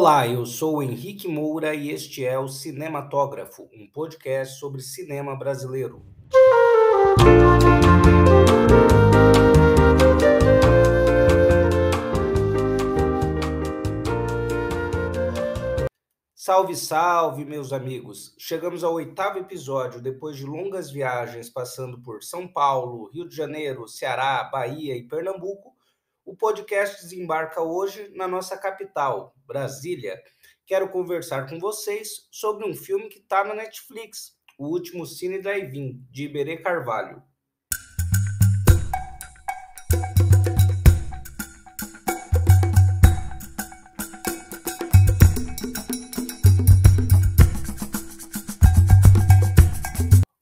Olá, eu sou o Henrique Moura e este é o Cinematógrafo, um podcast sobre cinema brasileiro. Salve, salve, meus amigos! Chegamos ao 8º episódio, depois de longas viagens passando por São Paulo, Rio de Janeiro, Ceará, Bahia e Pernambuco. O podcast desembarca hoje na nossa capital, Brasília. Quero conversar com vocês sobre um filme que está na Netflix, O Último Cine Drive-In, de Iberê Carvalho.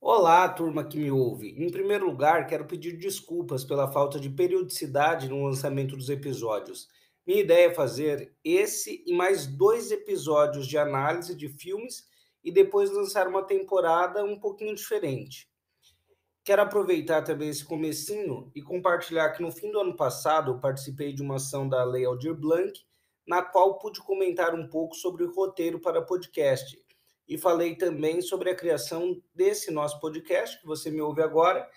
Olá, turma que me ouve. Em primeiro lugar, quero pedir desculpas pela falta de periodicidade no lançamento dos episódios. Minha ideia é fazer esse e mais 2 episódios de análise de filmes e depois lançar uma temporada um pouquinho diferente. Quero aproveitar também esse comecinho e compartilhar que no fim do ano passado eu participei de uma ação da Lei Aldir Blanc, na qual pude comentar um pouco sobre o roteiro para podcast. E falei também sobre a criação desse nosso podcast, que você me ouve agora.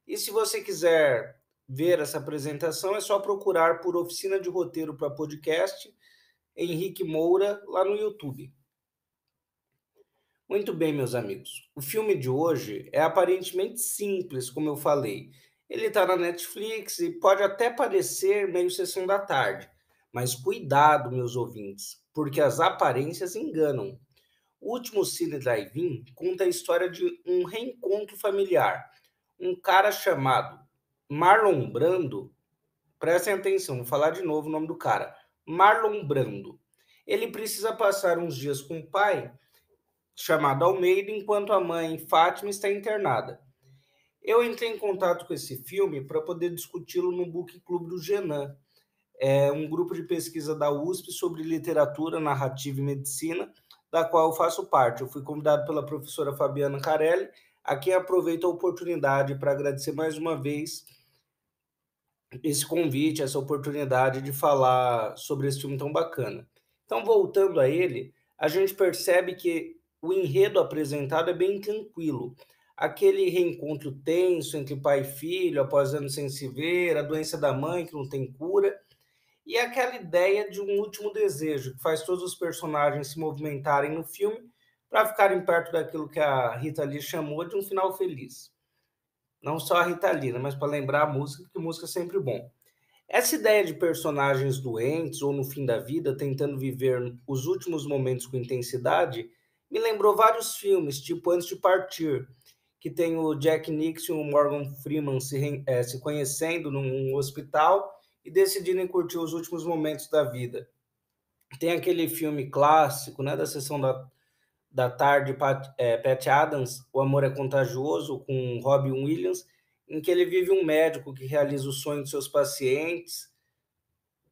E se você quiser ver essa apresentação, é só procurar por Oficina de Roteiro para Podcast, Henrique Moura, lá no YouTube. Muito bem, meus amigos. O filme de hoje é aparentemente simples, como eu falei. Ele está na Netflix e pode até parecer meio sessão da tarde. Mas cuidado, meus ouvintes, porque as aparências enganam. O Último Cine Drive-In conta a história de um reencontro familiar. Um cara chamado Marlon Brando, prestem atenção, vou falar de novo o nome do cara, Marlon Brando. Ele precisa passar uns dias com o pai, chamado Almeida, enquanto a mãe Fátima está internada. Eu entrei em contato com esse filme para poder discuti-lo no Book Club do Genan, um grupo de pesquisa da USP sobre literatura, narrativa e medicina, da qual eu faço parte. Eu fui convidado pela professora Fabiana Carelli, a quem aproveito a oportunidade para agradecer mais uma vez esse convite, essa oportunidade de falar sobre esse filme tão bacana. Então, voltando a ele, a gente percebe que o enredo apresentado é bem tranquilo. Aquele reencontro tenso entre pai e filho, após anos sem se ver, a doença da mãe que não tem cura, e aquela ideia de um último desejo, que faz todos os personagens se movimentarem no filme para ficarem perto daquilo que a Rita Lee chamou de um final feliz. Não só a Rita Lee, né, mas para lembrar a música, porque música é sempre bom. Essa ideia de personagens doentes ou no fim da vida tentando viver os últimos momentos com intensidade me lembrou vários filmes, tipo Antes de Partir, que tem o Jack Nixon e o Morgan Freeman se conhecendo num hospital e decidirem curtir os últimos momentos da vida. Tem aquele filme clássico, né, da sessão da tarde, Pat Adams, O Amor é Contagioso, com Robin Williams, em que ele vive um médico que realiza o sonho de seus pacientes.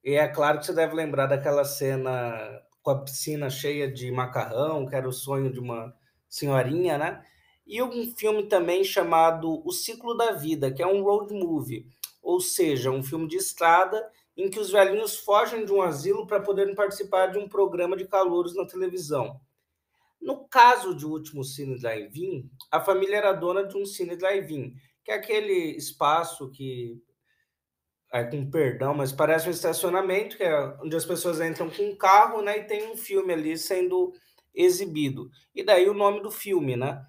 E é claro que você deve lembrar daquela cena com a piscina cheia de macarrão, que era o sonho de uma senhorinha, né? E um filme também chamado O Ciclo da Vida, que é um road movie, ou seja, um filme de estrada em que os velhinhos fogem de um asilo para poderem participar de um programa de calouros na televisão. No caso de O Último Cine Drive-In, a família era dona de um Cine Drive-In, que é aquele espaço que, com perdão, mas parece um estacionamento, que é onde as pessoas entram com um carro, né, e tem um filme ali sendo exibido. E daí o nome do filme, né?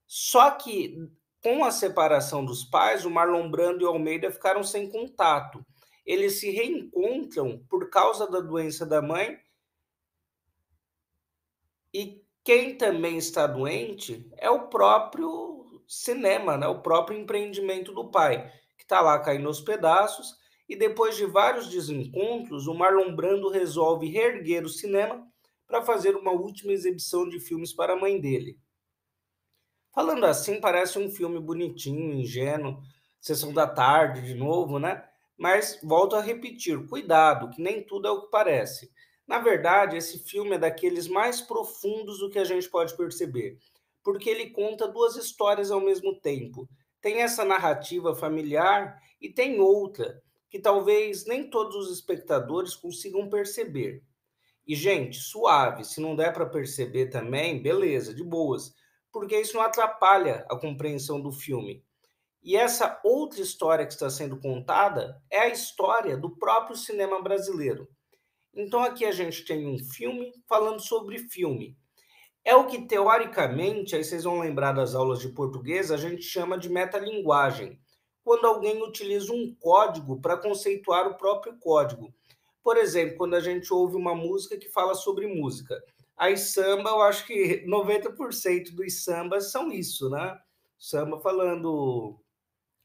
Só que com a separação dos pais, o Marlon Brando e o Almeida ficaram sem contato. Eles se reencontram por causa da doença da mãe e quem também está doente é o próprio cinema, né? O próprio empreendimento do pai, que está lá caindo aos pedaços. E depois de vários desencontros, o Marlon Brando resolve reerguer o cinema para fazer uma última exibição de filmes para a mãe dele. Falando assim, parece um filme bonitinho, ingênuo, sessão da tarde de novo, né? Mas volto a repetir, cuidado, que nem tudo é o que parece. Na verdade, esse filme é daqueles mais profundos do que a gente pode perceber, porque ele conta duas histórias ao mesmo tempo. Tem essa narrativa familiar e tem outra, que talvez nem todos os espectadores consigam perceber. E, gente, suave, se não der para perceber também, beleza, de boas, porque isso não atrapalha a compreensão do filme. E essa outra história que está sendo contada é a história do próprio cinema brasileiro. Então aqui a gente tem um filme falando sobre filme. É o que teoricamente, aí vocês vão lembrar das aulas de português, a gente chama de metalinguagem, quando alguém utiliza um código para conceituar o próprio código. Por exemplo, quando a gente ouve uma música que fala sobre música. Aí samba, eu acho que 90% dos sambas são isso, né? Samba falando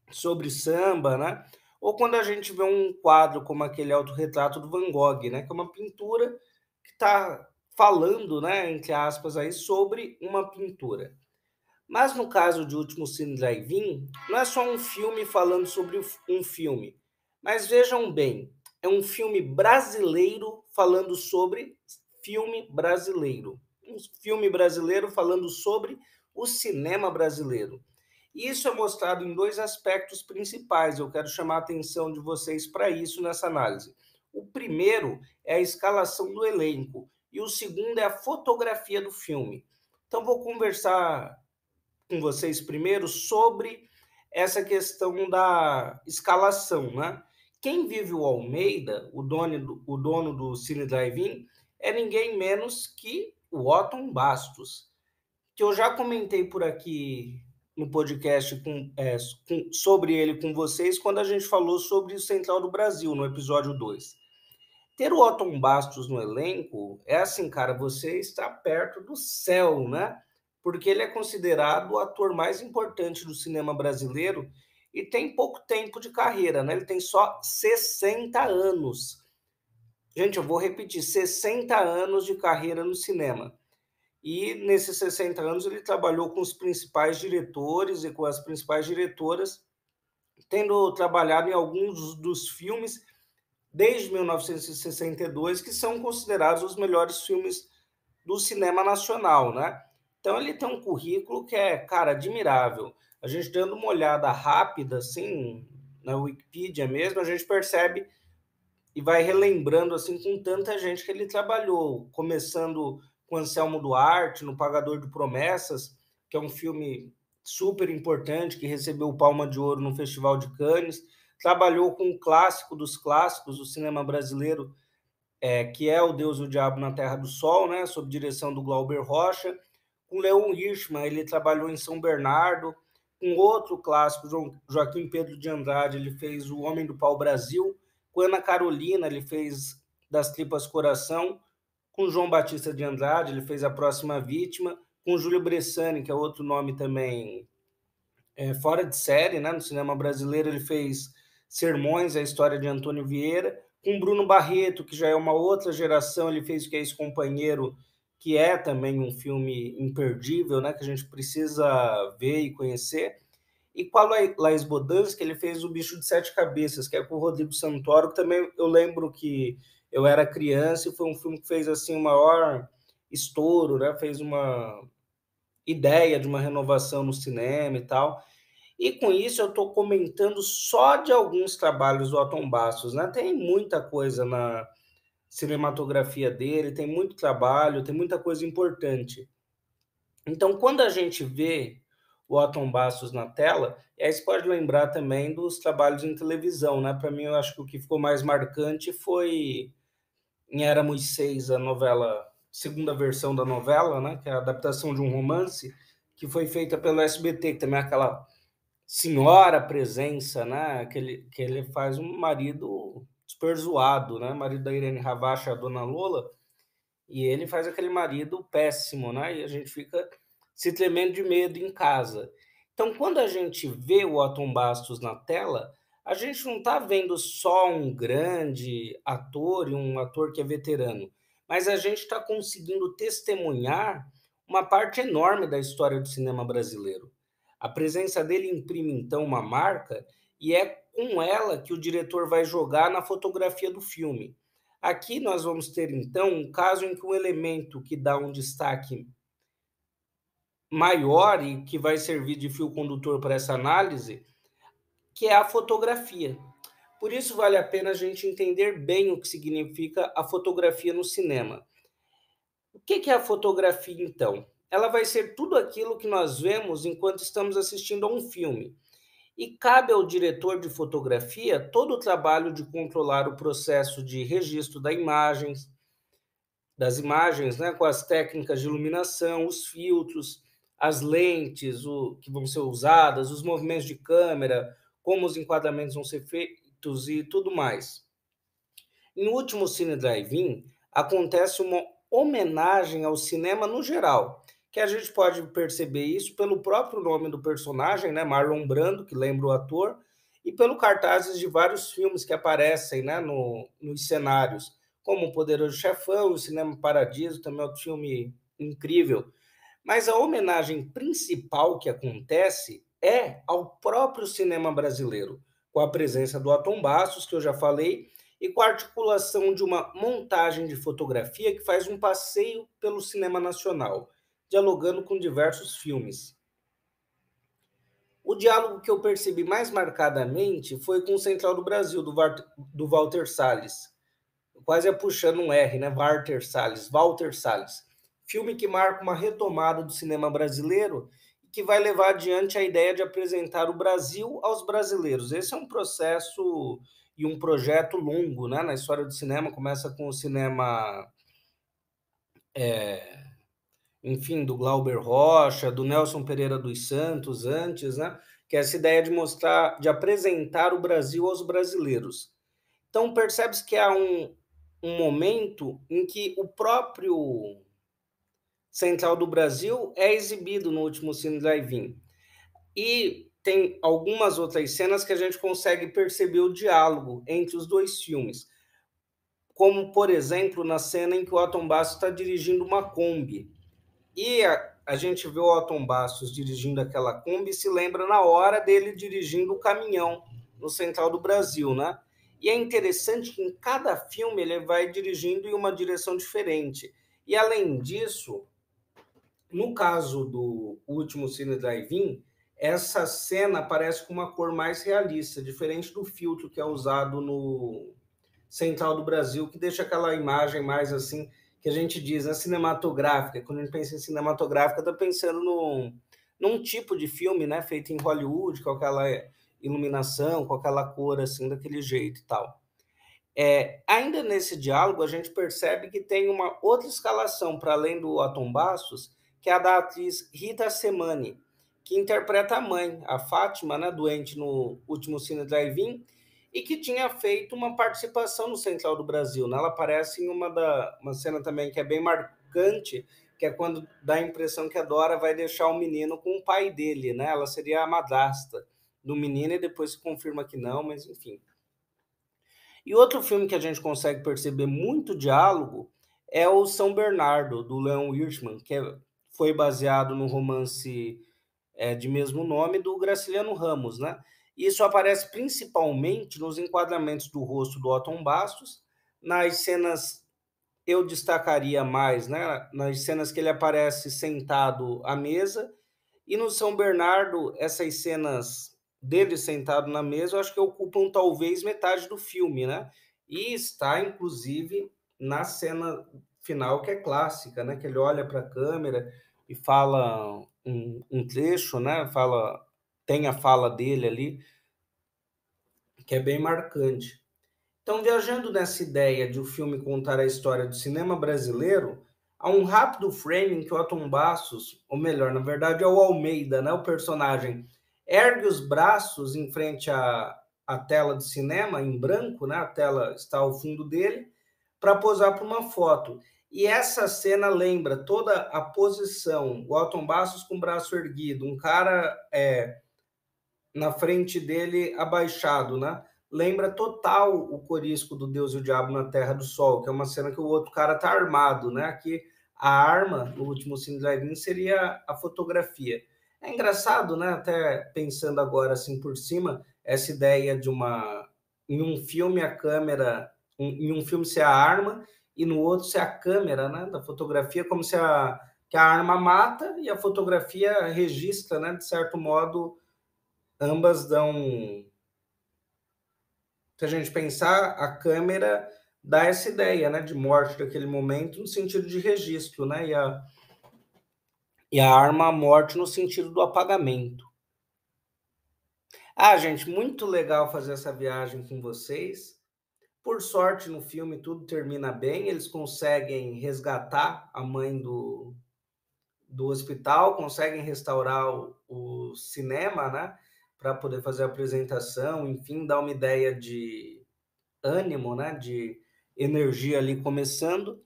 sobre samba, né? Ou quando a gente vê um quadro como aquele autorretrato do Van Gogh, né? Que é uma pintura que está falando, né, entre aspas, aí, sobre uma pintura. Mas no caso de Último Cine Drive-In, não é só um filme falando sobre um filme. Mas vejam bem, é um filme brasileiro falando sobre filme brasileiro. Um filme brasileiro falando sobre o cinema brasileiro. E isso é mostrado em dois aspectos principais. Eu quero chamar a atenção de vocês para isso nessa análise. O primeiro é a escalação do elenco e o segundo é a fotografia do filme. Então vou conversar com vocês primeiro sobre essa questão da escalação, né? Quem vive o Almeida, o dono do Cine Drive-In, é ninguém menos que o Otton Bastos, que eu já comentei por aqui no podcast sobre ele com vocês, quando a gente falou sobre o Central do Brasil, no episódio 2. Ter o Otton Bastos no elenco é assim, cara, você está perto do céu, né? Porque ele é considerado o ator mais importante do cinema brasileiro e tem pouco tempo de carreira, né? Ele tem só 60 anos. Gente, eu vou repetir, 60 anos de carreira no cinema. E nesses 60 anos ele trabalhou com os principais diretores e com as principais diretoras, tendo trabalhado em alguns dos filmes desde 1962, que são considerados os melhores filmes do cinema nacional, né? Então ele tem um currículo que é, cara, admirável. A gente dando uma olhada rápida, assim, na Wikipedia mesmo, a gente percebe e vai relembrando, assim, com tanta gente que ele trabalhou, começando com Anselmo Duarte, no Pagador de Promessas, que é um filme super importante, que recebeu o Palma de Ouro no Festival de Cannes, trabalhou com o clássico dos clássicos do cinema brasileiro, que é O Deus e o Diabo na Terra do Sol, né, sob direção do Glauber Rocha. Com Leon Hirschman, ele trabalhou em São Bernardo. Com outro clássico, Joaquim Pedro de Andrade, ele fez O Homem do Pau Brasil. Com Ana Carolina, ele fez Das Tripas Coração. Com João Batista de Andrade, ele fez A Próxima Vítima. Com Júlio Bressani, que é outro nome também fora de série, né? No cinema brasileiro, ele fez Sermões, a história de Antônio Vieira. Com Bruno Barreto, que já é uma outra geração, ele fez O Que é Esse Companheiro, que é também um filme imperdível, né? Que a gente precisa ver e conhecer. E com a Laís Bodansky, ele fez O Bicho de Sete Cabeças, que é com o Rodrigo Santoro, que também eu lembro que eu era criança e foi um filme que fez assim o maior estouro, né? Fez uma ideia de uma renovação no cinema e tal. E com isso eu estou comentando só de alguns trabalhos do Otton Bastos, né? Tem muita coisa na cinematografia dele, tem muito trabalho, tem muita coisa importante. Então, quando a gente vê o Otton Bastos na tela, aí você pode lembrar também dos trabalhos em televisão, né? Para mim, eu acho que o que ficou mais marcante foi em Éramos Seis, a novela, segunda versão da novela, né? Que é a adaptação de um romance que foi feita pelo SBT, que também é aquela senhora presença, né? Que ele faz um marido super zoado, né? Marido da Irene Ravacha, a Dona Lola, e ele faz aquele marido péssimo, né? E a gente fica se tremendo de medo em casa. Então, quando a gente vê o Otton Bastos na tela, a gente não está vendo só um grande ator e um ator que é veterano, mas a gente está conseguindo testemunhar uma parte enorme da história do cinema brasileiro. A presença dele imprime, então, uma marca e é com ela que o diretor vai jogar na fotografia do filme. Aqui nós vamos ter, então, um caso em que um elemento que dá um destaque maior e que vai servir de fio condutor para essa análise, que é a fotografia. Por isso vale a pena a gente entender bem o que significa a fotografia no cinema. O que que é a fotografia, então? Ela vai ser tudo aquilo que nós vemos enquanto estamos assistindo a um filme. E cabe ao diretor de fotografia todo o trabalho de controlar o processo de registro das imagens, né, com as técnicas de iluminação, os filtros, as lentes que vão ser usadas, os movimentos de câmera, como os enquadramentos vão ser feitos e tudo mais. No último Cine Drive-In, acontece uma homenagem ao cinema no geral, que a gente pode perceber isso pelo próprio nome do personagem, né, Marlon Brando, que lembra o ator, e pelo cartazes de vários filmes que aparecem, né, nos cenários, como O Poderoso Chefão, O Cinema Paradiso, também é outro filme incrível. Mas a homenagem principal que acontece é ao próprio cinema brasileiro, com a presença do Atom Bastos, que eu já falei, e com a articulação de uma montagem de fotografia que faz um passeio pelo cinema nacional, dialogando com diversos filmes. O diálogo que eu percebi mais marcadamente foi com o Central do Brasil, do Walter Salles. Quase é puxando um R, né? Walter Salles. Filme que marca uma retomada do cinema brasileiro e que vai levar adiante a ideia de apresentar o Brasil aos brasileiros. Esse é um processo e um projeto longo, né, na história do cinema. Começa com o cinema, enfim, do Glauber Rocha, do Nelson Pereira dos Santos antes, né? Que é essa ideia de mostrar, de apresentar o Brasil aos brasileiros. Então percebe-se que há um momento em que o próprio Central do Brasil é exibido no último Cine Drive-In. E tem algumas outras cenas que a gente consegue perceber o diálogo entre os dois filmes. Como, por exemplo, na cena em que o Atom Bastos está dirigindo uma Kombi. E a gente vê o Atom Bastos dirigindo aquela Kombi e se lembra na hora dele dirigindo o caminhão no Central do Brasil, né? E é interessante que em cada filme ele vai dirigindo em uma direção diferente. E além disso, no caso do último Cine Drive-In, essa cena aparece com uma cor mais realista, diferente do filtro que é usado no Central do Brasil, que deixa aquela imagem mais assim, que a gente diz, né, cinematográfica. Quando a gente pensa em cinematográfica, está pensando num tipo de filme, né, feito em Hollywood, com aquela iluminação, com aquela cor assim, daquele jeito e tal. Ainda nesse diálogo, a gente percebe que tem uma outra escalação, para além do Atom Bastos, que é a da atriz Rita Semani, que interpreta a mãe, a Fátima, né, doente no último Cine Drive-In, e que tinha feito uma participação no Central do Brasil. Né? Ela aparece em uma cena também que é bem marcante, que é quando dá a impressão que a Dora vai deixar o menino com o pai dele. Né? Ela seria a madrasta do menino e depois se confirma que não, mas enfim. E outro filme que a gente consegue perceber muito diálogo é o São Bernardo, do Leon Hirschman, que foi baseado no romance de mesmo nome do Graciliano Ramos, né? Isso aparece principalmente nos enquadramentos do rosto do Otton Bastos, nas cenas eu destacaria mais, né? Nas cenas que ele aparece sentado à mesa e no São Bernardo, essas cenas dele sentado na mesa, eu acho que ocupam talvez metade do filme, né? E está, inclusive, na cena final, que é clássica, né? Que ele olha para a câmera e fala um trecho, né? Tem a fala dele ali, que é bem marcante. Então, viajando nessa ideia de o filme contar a história do cinema brasileiro, há um rápido framing que o Atom Bastos, ou melhor, na verdade é o Almeida, né, o personagem, ergue os braços em frente à tela de cinema, em branco, né, a tela está ao fundo dele, para posar para uma foto. E essa cena lembra toda a posição, o Atom Bastos com o braço erguido, um cara na frente dele abaixado, né? Lembra total o corisco do Deus e o Diabo na Terra do Sol, que é uma cena que o outro cara tá armado, né? Aqui a arma no último Cine Drive-In seria a fotografia. É engraçado, né? Até pensando agora assim por cima, essa ideia de em um filme a câmera, em um filme ser a arma e no outro ser a câmera, né? Da fotografia, como se que a arma mata e a fotografia registra, né? De certo modo ambas dão. Se a gente pensar, a câmera dá essa ideia, né, de morte daquele momento no sentido de registro, né, e a arma à morte no sentido do apagamento. Ah, gente, muito legal fazer essa viagem com vocês. Por sorte, no filme tudo termina bem, eles conseguem resgatar a mãe do hospital, conseguem restaurar o cinema, né, para poder fazer a apresentação, enfim, dar uma ideia de ânimo, né, de energia ali começando.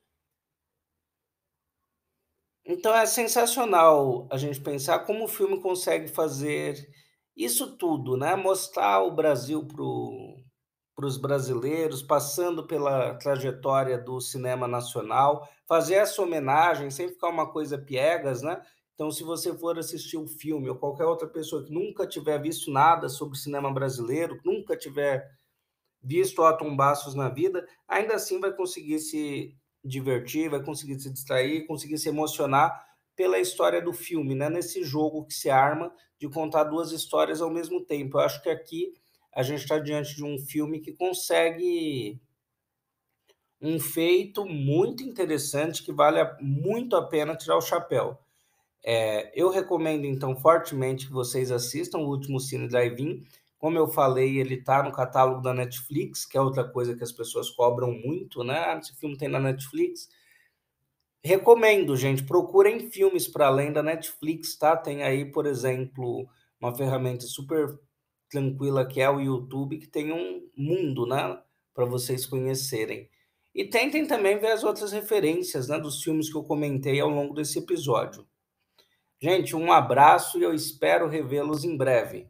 Então é sensacional a gente pensar como o filme consegue fazer isso tudo, né, mostrar o Brasil para os brasileiros, passando pela trajetória do cinema nacional, fazer essa homenagem sem ficar uma coisa piegas, né. Então se você for assistir o filme ou qualquer outra pessoa que nunca tiver visto nada sobre cinema brasileiro, que nunca tiver visto Autum Bastos na vida, ainda assim vai conseguir se divertir, vai conseguir se distrair, conseguir se emocionar pela história do filme, né? Nesse jogo que se arma de contar duas histórias ao mesmo tempo. Eu acho que aqui a gente está diante de um filme que consegue um feito muito interessante que vale muito a pena tirar o chapéu. Eu recomendo, então, fortemente que vocês assistam o Último Cine Drive-In. Como eu falei, ele está no catálogo da Netflix, que é outra coisa que as pessoas cobram muito, né? Ah, esse filme tem na Netflix. Recomendo, gente, procurem filmes para além da Netflix, tá? Tem aí, por exemplo, uma ferramenta super tranquila que é o YouTube, que tem um mundo, né, para vocês conhecerem. E tentem também ver as outras referências, né, dos filmes que eu comentei ao longo desse episódio. Gente, um abraço e eu espero revê-los em breve.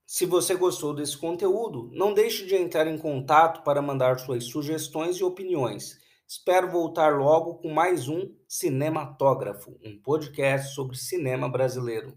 Se você gostou desse conteúdo, não deixe de entrar em contato para mandar suas sugestões e opiniões. Espero voltar logo com mais um Cinematógrafo, um podcast sobre cinema brasileiro.